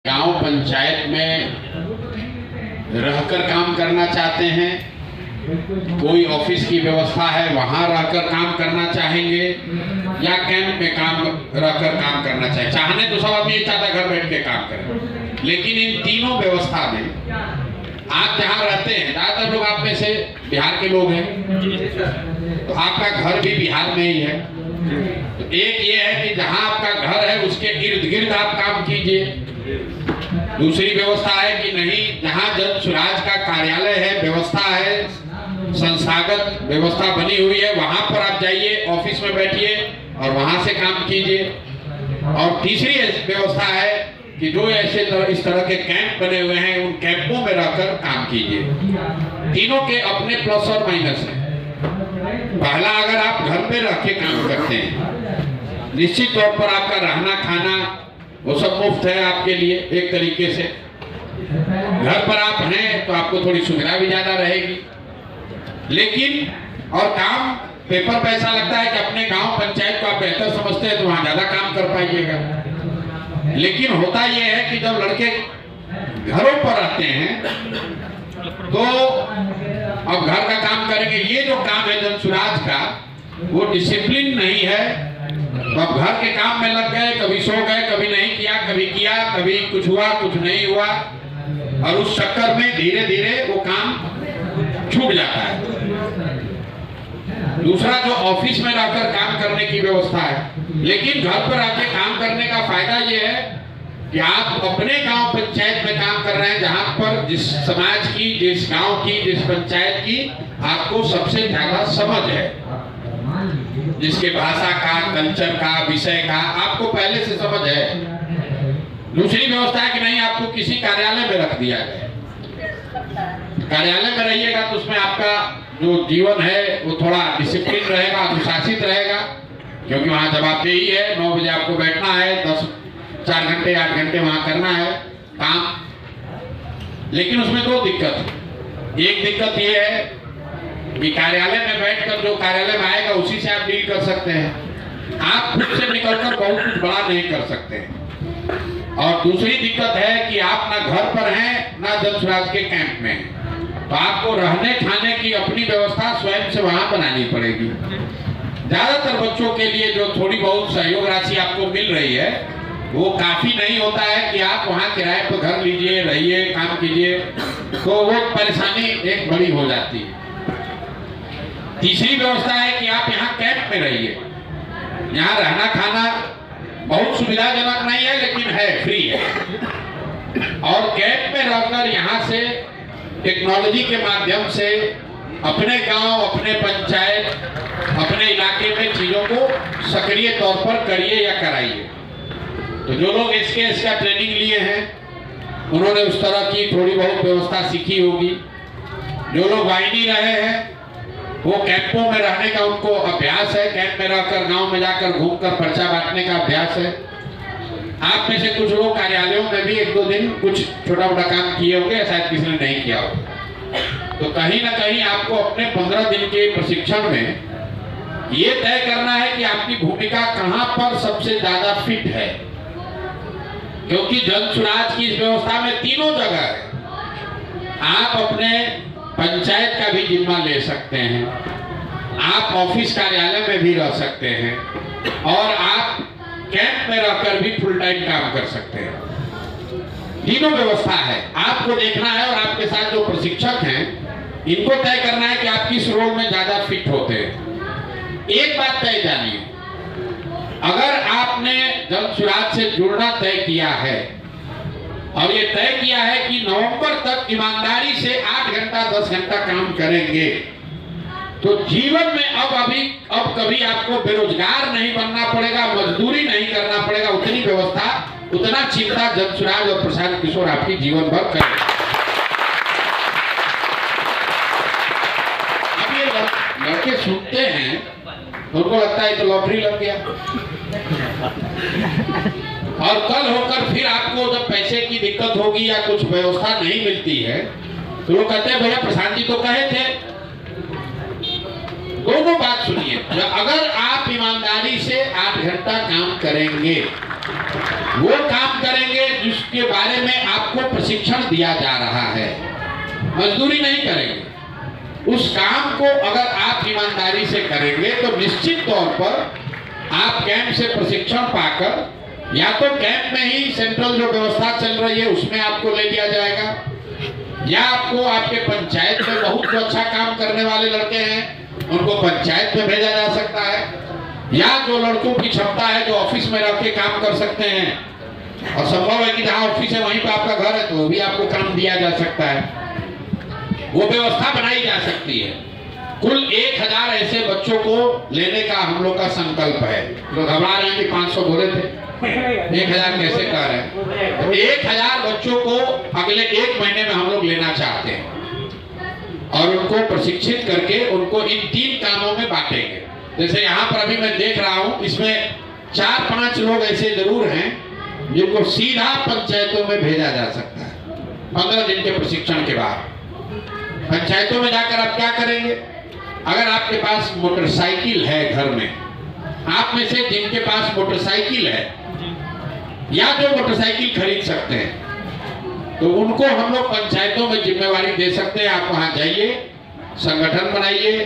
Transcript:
गांव पंचायत में रहकर काम करना चाहते हैं, कोई ऑफिस की व्यवस्था है वहां रहकर काम करना चाहेंगे या कैंप में रहकर काम करना चाहेंगे। चाहने तो सब आदमी चाहता है घर बैठ के काम करें, लेकिन इन तीनों व्यवस्था में आप जहाँ रहते हैं, ज्यादातर लोग आप में से बिहार के लोग हैं, तो आपका घर भी बिहार में ही है। तो एक ये है कि जहाँ आपका घर है उसके इर्द गिर्द आप काम कीजिए। दूसरी व्यवस्था है कि नहीं, जहाँ जन स्वराज का कार्यालय है, व्यवस्था है, संस्थागत व्यवस्था बनी हुई है, वहां पर आप जाइए, ऑफिस में बैठिए और वहां से काम कीजिए। और तीसरी व्यवस्था है कि जो ऐसे इस तरह के कैंप बने हुए हैं, उन कैंपों में रहकर काम कीजिए। तीनों के अपने प्लस और माइनस हैं। पहला, अगर आप घर पे रह के काम करते हैं, निश्चित तौर पर आपका रहना खाना वो सब मुफ्त है आपके लिए एक तरीके से। घर पर आप हैं तो आपको थोड़ी सुविधा भी ज्यादा रहेगी, लेकिन और काम पेपर पे ऐसा लगता है कि अपने गांव पंचायत को आप बेहतर समझते हैं तो वहां ज्यादा काम कर पाइएगा। लेकिन होता यह है कि जब लड़के घरों पर आते हैं तो अब घर का काम करेंगे। ये जो काम है जन स्वराज का, वो डिसिप्लिन नहीं है। तो अब घर के काम में लग गए, कभी सो गए, कभी नहीं किया, कभी किया, कभी कुछ हुआ, कुछ नहीं हुआ, और उस चक्कर में धीरे धीरे वो काम छूट जाता है। दूसरा, जो ऑफिस में रहकर काम करने की व्यवस्था है, लेकिन घर पर आके काम करने का फायदा ये है कि आप अपने गांव पंचायत में काम कर रहे हैं, जहां पर जिस समाज की, जिस गांव की, जिस पंचायत की आपको सबसे ज्यादा समझ है, जिसके भाषा का, कल्चर का, विषय का आपको पहले से समझ है। दूसरी व्यवस्था है कि नहीं, आपको किसी कार्यालय में रख दिया गया। कार्यालय में रहिएगा तो उसमें आपका जो जीवन है वो थोड़ा डिसिप्लिन रहेगा, अनुशासित रहेगा, क्योंकि वहां जवाबदेही है। 9 बजे आपको बैठना है, 4 घंटे 8 घंटे वहां करना है काम। लेकिन उसमें 2 दिक्कत है। एक दिक्कत ये है कि कार्यालय में बैठकर जो कार्यालय में आएगा उसी से आप डील कर सकते हैं, आप खुद से निकलकर बहुत कुछ बड़ा नहीं कर सकते हैं। और दूसरी दिक्कत है कि आप ना घर पर हैं ना जन स्वराज के कैंप में, तो आपको रहने खाने की अपनी व्यवस्था स्वयं से वहां बनानी पड़ेगी। ज्यादातर बच्चों के लिए जो थोड़ी बहुत सहयोग राशि आपको मिल रही है वो काफी नहीं होता है कि आप वहां किराए पर घर लीजिए, रहिए, काम कीजिए, तो वो परेशानी एक बड़ी हो जाती है। तीसरी व्यवस्था है कि आप यहाँ कैंप में रहिए। यहाँ रहना खाना बहुत सुविधाजनक नहीं है, लेकिन है, फ्री है। और कैंप में रहकर यहाँ से टेक्नोलॉजी के माध्यम से अपने गांव, अपने पंचायत, अपने इलाके में चीजों को सक्रिय तौर पर करिए या कराइए। तो जो लोग इसका ट्रेनिंग लिए हैं उन्होंने उस तरह की थोड़ी बहुत व्यवस्था सीखी होगी। जो लोग वाहिनी रहे हैं वो कैंपों में रहने का उनको अभ्यास है, कैंप में रहकर गांव में जाकर घूमकर पर्चा बांटने का अभ्यास है। आप में से कुछ लोग कार्यालयों में भी 1-2 दिन कुछ छोटा मोटा काम किए होंगे, शायद किसी ने नहीं किया होगा। तो कहीं ना कहीं आपको अपने 15 दिन के प्रशिक्षण में ये तय करना है कि आपकी भूमिका कहां पर सबसे ज्यादा फिट है, क्योंकि जन स्वराज की इस व्यवस्था में तीनों जगह है। आप अपने पंचायत का भी जिम्मा ले सकते हैं, आप ऑफिस कार्यालय में भी रह सकते हैं, और आप कैंप में रहकर भी फुल टाइम काम कर सकते हैं। तीनों व्यवस्था है, आपको देखना है। और आपके साथ जो प्रशिक्षक हैं इनको तय करना है कि आप किस रोल में ज्यादा फिट होते हैं। एक बात तय जानिए, अगर आपने जन स्वराज से जुड़ना तय किया है और ये तय किया है कि नवंबर तक ईमानदारी से 8 घंटा 10 घंटा काम करेंगे, तो जीवन में अब कभी आपको बेरोजगार नहीं बनना पड़ेगा, मजदूरी नहीं करना पड़ेगा। उतनी व्यवस्था, उतना चिंता जन स्वराज और प्रशांत किशोर आपकी जीवन भर करें। अब ये लड़के सुनते हैं तो उनको लगता है तो लॉटरी लग गया, और कल होकर फिर आपको जब पैसे की दिक्कत होगी या कुछ व्यवस्था नहीं मिलती है तो लोग कहते हैं भैया प्रशांत जी तो कहे थे, दोनों बात सुनिए। अगर आप ईमानदारी से 8 घंटा काम करेंगे, वो काम करेंगे जिसके बारे में आपको प्रशिक्षण दिया जा रहा है, मजदूरी नहीं करेंगे, उस काम को अगर आप ईमानदारी से करेंगे तो निश्चित तौर पर आप कैंप से प्रशिक्षण पाकर या तो कैंप में ही सेंट्रल जो व्यवस्था चल रही है उसमें आपको ले लिया जाएगा, या आपको आपके पंचायत में बहुत अच्छा काम करने वाले लड़के हैं उनको पंचायत में भेजा जा सकता है, या जो लड़कों की क्षमता है जो ऑफिस में रह के काम कर सकते हैं और संभव है कि जहाँ ऑफिस है वहीं पर आपका घर है तो वो भी आपको काम दिया जा सकता है, वो व्यवस्था बनाई जा सकती है। कुल 1000 ऐसे बच्चों को लेने का हम लोग का संकल्प है। लोग घबरा रहे हैं कि 500 बोले थे, 1000 कैसे कह रहे हैं? तो 1000 बच्चों को अगले 1 महीने में हम लोग लेना चाहते हैं और उनको प्रशिक्षित करके उनको इन 3 कामों में बांटेंगे। जैसे यहाँ पर अभी मैं देख रहा हूँ, इसमें 4-5 लोग ऐसे जरूर हैं जिनको सीधा पंचायतों में भेजा जा सकता है 15 दिन के प्रशिक्षण के बाद। पंचायतों में जाकर आप क्या करेंगे? अगर आपके पास मोटरसाइकिल है घर में, आप में से जिनके पास मोटरसाइकिल है या जो मोटरसाइकिल खरीद सकते हैं तो उनको हम लोग पंचायतों में जिम्मेवारी दे सकते हैं। आप वहां जाइए, संगठन बनाइए,